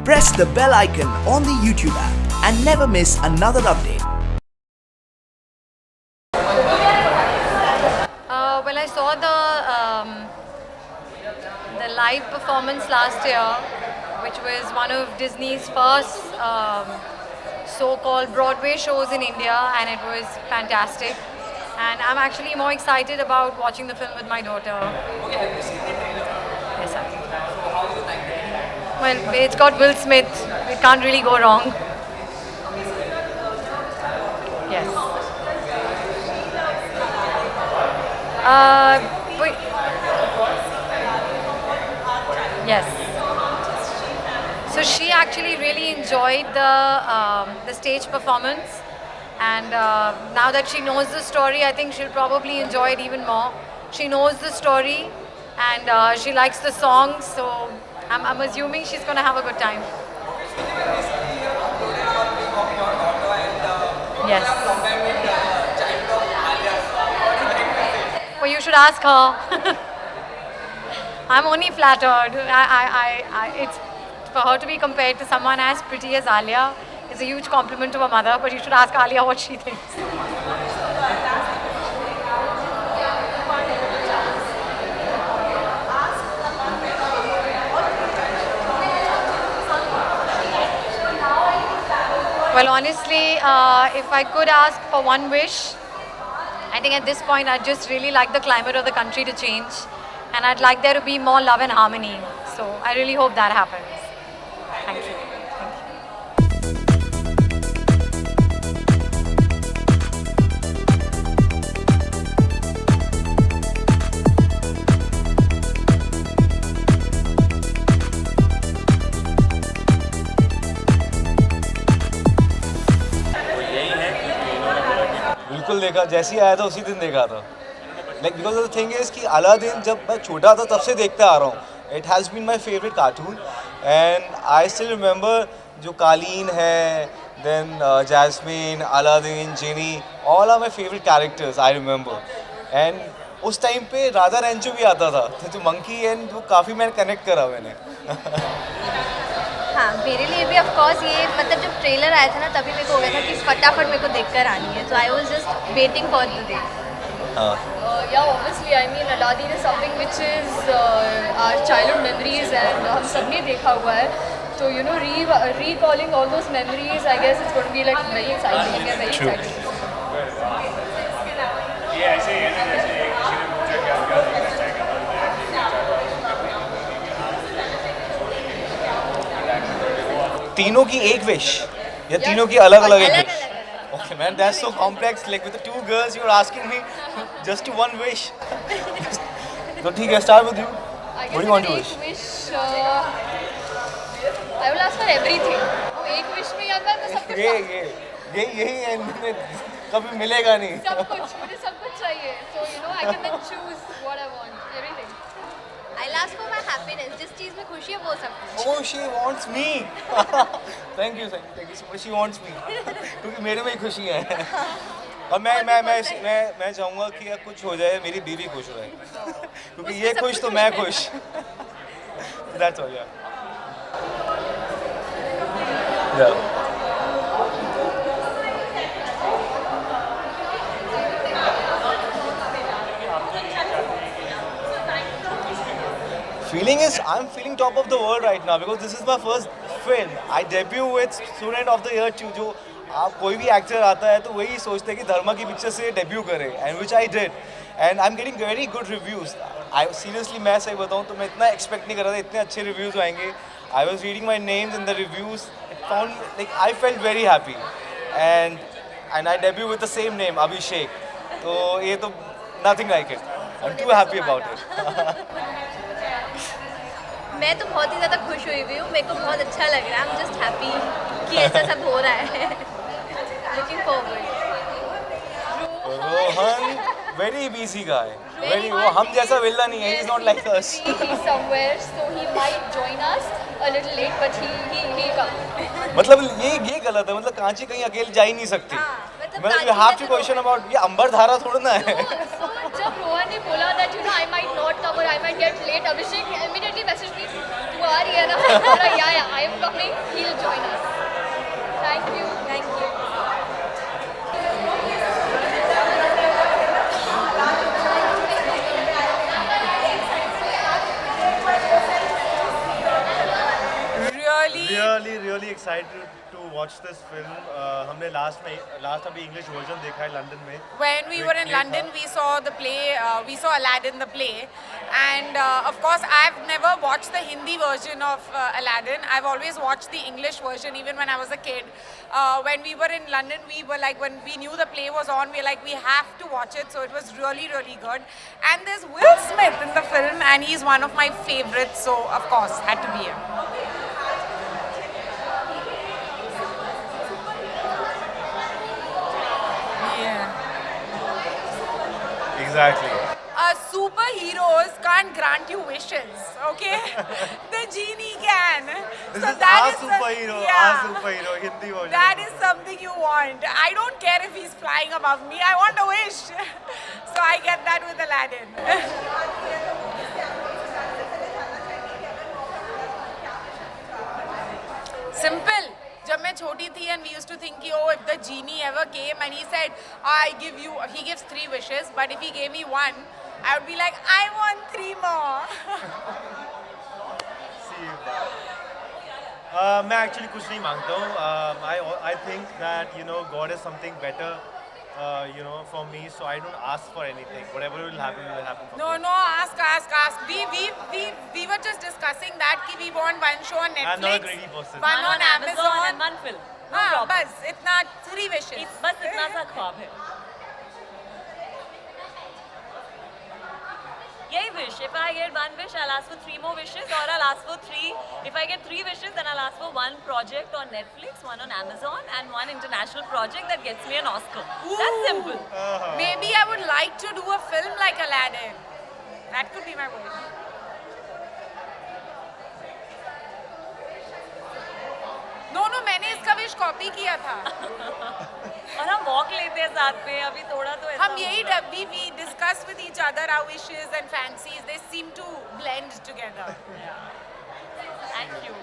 Press the bell icon on the YouTube app and never miss another update. Well, I saw the live performance last year, which was one of Disney's first so-called Broadway shows in India, and it was fantastic. And I'm actually more excited about watching the film with my daughter. Yes, sir. Well, it's got Will Smith. It can't really go wrong. Yes. Wait. Yes. So she actually really enjoyed the stage performance, and now that she knows the story, I think she'll probably enjoy it even more. She knows the story, and she likes the songs, so I'm assuming she's going to have a good time. Yes. Well, you should ask her. I'm only flattered. It's for her to be compared to someone as pretty as Alia is a huge compliment to her mother. But you should ask Alia what she thinks. Well, honestly, if I could ask for one wish, I think at this point I'd just really like the climate of the country to change, and I'd like there to be more love and harmony. So I really hope that happens. Thank you. बिल्कुल देखा, जैसे ही आया था उसी दिन देखा था. Like because the thing is कि अलादीन जब मैं छोटा था तब से देखते आ रहा हूँ. It has been my favorite cartoon, and I still remember जो कालीन है, then Jasmine, Aladdin, Genie, all are my favorite characters. I remember, and उस टाइम पे राधा रैंचो भी आता था, तो जो मंकी एंड वो काफ़ी मैंने कनेक्ट करा मैंने. हाँ, मेरे लिए भी ऑफ कोर्स ये मतलब जब ट्रेलर आया था ना तभी मेरे को हो गया था कि फटाफट मेरे को देखकर आनी है. So I was just waiting for the day. Yeah, obviously, I mean, Aladdin is something which is our childhood memories, and हम सबने देखा हुआ है. So you know, recalling all those memories, I guess it's going to be like very exciting. And we are very excited. तीनों की एक wish या तीनों की अलग अलग एक wish? Okay, man, that's so complex. Like with the two girls, you're asking me just to one wish. So, ठीक है, start with you. What do you want to wish? I will ask for everything. एक wish में याद है मैं सब कुछ. यही and कभी मिलेगा नहीं. सब कुछ मुझे सब कुछ चाहिए. So you know, I can then choose what I want. Everything. I'll ask for my happiness. जिस चीज़ में खुशी है वो सब कुछ. Oh, she wants me. Thank you so much. She wants me. क्योंकि मेरे में ही खुशी है. और मैं चाहूँगा कि कुछ हो जाए मेरी बीवी खुश रहे. क्योंकि ये खुश तो मैं खुश. That's all, yeah. Yeah. Feeling is, I'm feeling top of the world right now because this is my first film. I debut with Student of the Year too. जो आप कोई भी एक्टर आता है तो वही सोचते हैं कि धर्मा की पिक्चर से डेब्यू करे, and which I did, and I'm getting very good reviews. I seriously मैं सही बताऊँ तो मैं इतना expect नहीं कर रहा था इतने अच्छे reviews आएंगे. I was reading my names in the reviews. It found like I felt very happy, and I debut with the same name Abhishek. तो ये तो nothing like it. I'm too happy about it. मैं तो बहुत ही ज़्यादा खुश हुई हुई हूँ. मेरे को बहुत अच्छा लग रहा है. I'm just happy कि ऐसा सब हो रहा है. Looking forward. Rohan, very busy guy. Very वो हम जैसा विल्ला नहीं है. He's not like us. He's somewhere, so he might join us a little late, but he comes. मतलब ये गलत है. मतलब कांची कहीं अकेले जा ही नहीं सकती. मतलब you have to question about ये अंबर धारा थोड़ा ना है. So जब रोहन ने बोला that you know I might not come or I might get late, Abhishek immediately messaged me, तू आ रही है ना? Yeah, I am coming. really excited to watch this film. हमने last अभी English version देखा है लंदन में. When we were in London, we saw the play, we saw Aladdin the play, and of course I've never watched the Hindi version of Aladdin. I've always watched the English version even when I was a kid. When we were in London, we were like, when we knew the play was on, we were like, we have to watch it, so it was really good. And there's Will Smith in the film, and he's one of my favorites, so of course had to be him. Exactly. Superheroes can't grant you wishes, okay? The genie can. This So is that our is the- superhero, yeah. our superhero, Hindi version. That is something you want. I don't care if he's flying above me. I want a wish. So I get that with Aladdin. Simple. जब मैं छोटी थी and we used to think कि oh if the genie ever came and he said he gives 3 wishes but if he gave me 1 I would be like I want 3 more. मैं actually कुछ नहीं मांगता हूँ. I think that God is something better. For me, so I don't ask for anything. Whatever will happen for me. No, ask. We were just discussing that कि we want one show on Netflix. I'm not a greedy person. One on Amazon. and one film. No हाँ, problem. बस इतना 3 wishes. बस इतना सा ख्वाब है. Yay wish. If I get 1 wish, I'll ask for 3 more wishes, or I'll ask for 3. If I get 3 wishes, then I'll ask for 1 project on Netflix, 1 on Amazon, and 1 international project that gets me an Oscar. That's simple. Maybe I would like to do a film like Aladdin. That could be my wish. No, मैंने इसका wish copy किया था. और हम walk लेते हैं साथ में. अभी थोड़ा तो ऐसा हम यही we discuss with each other our wishes and fancies. They seem to blend together. Thank you.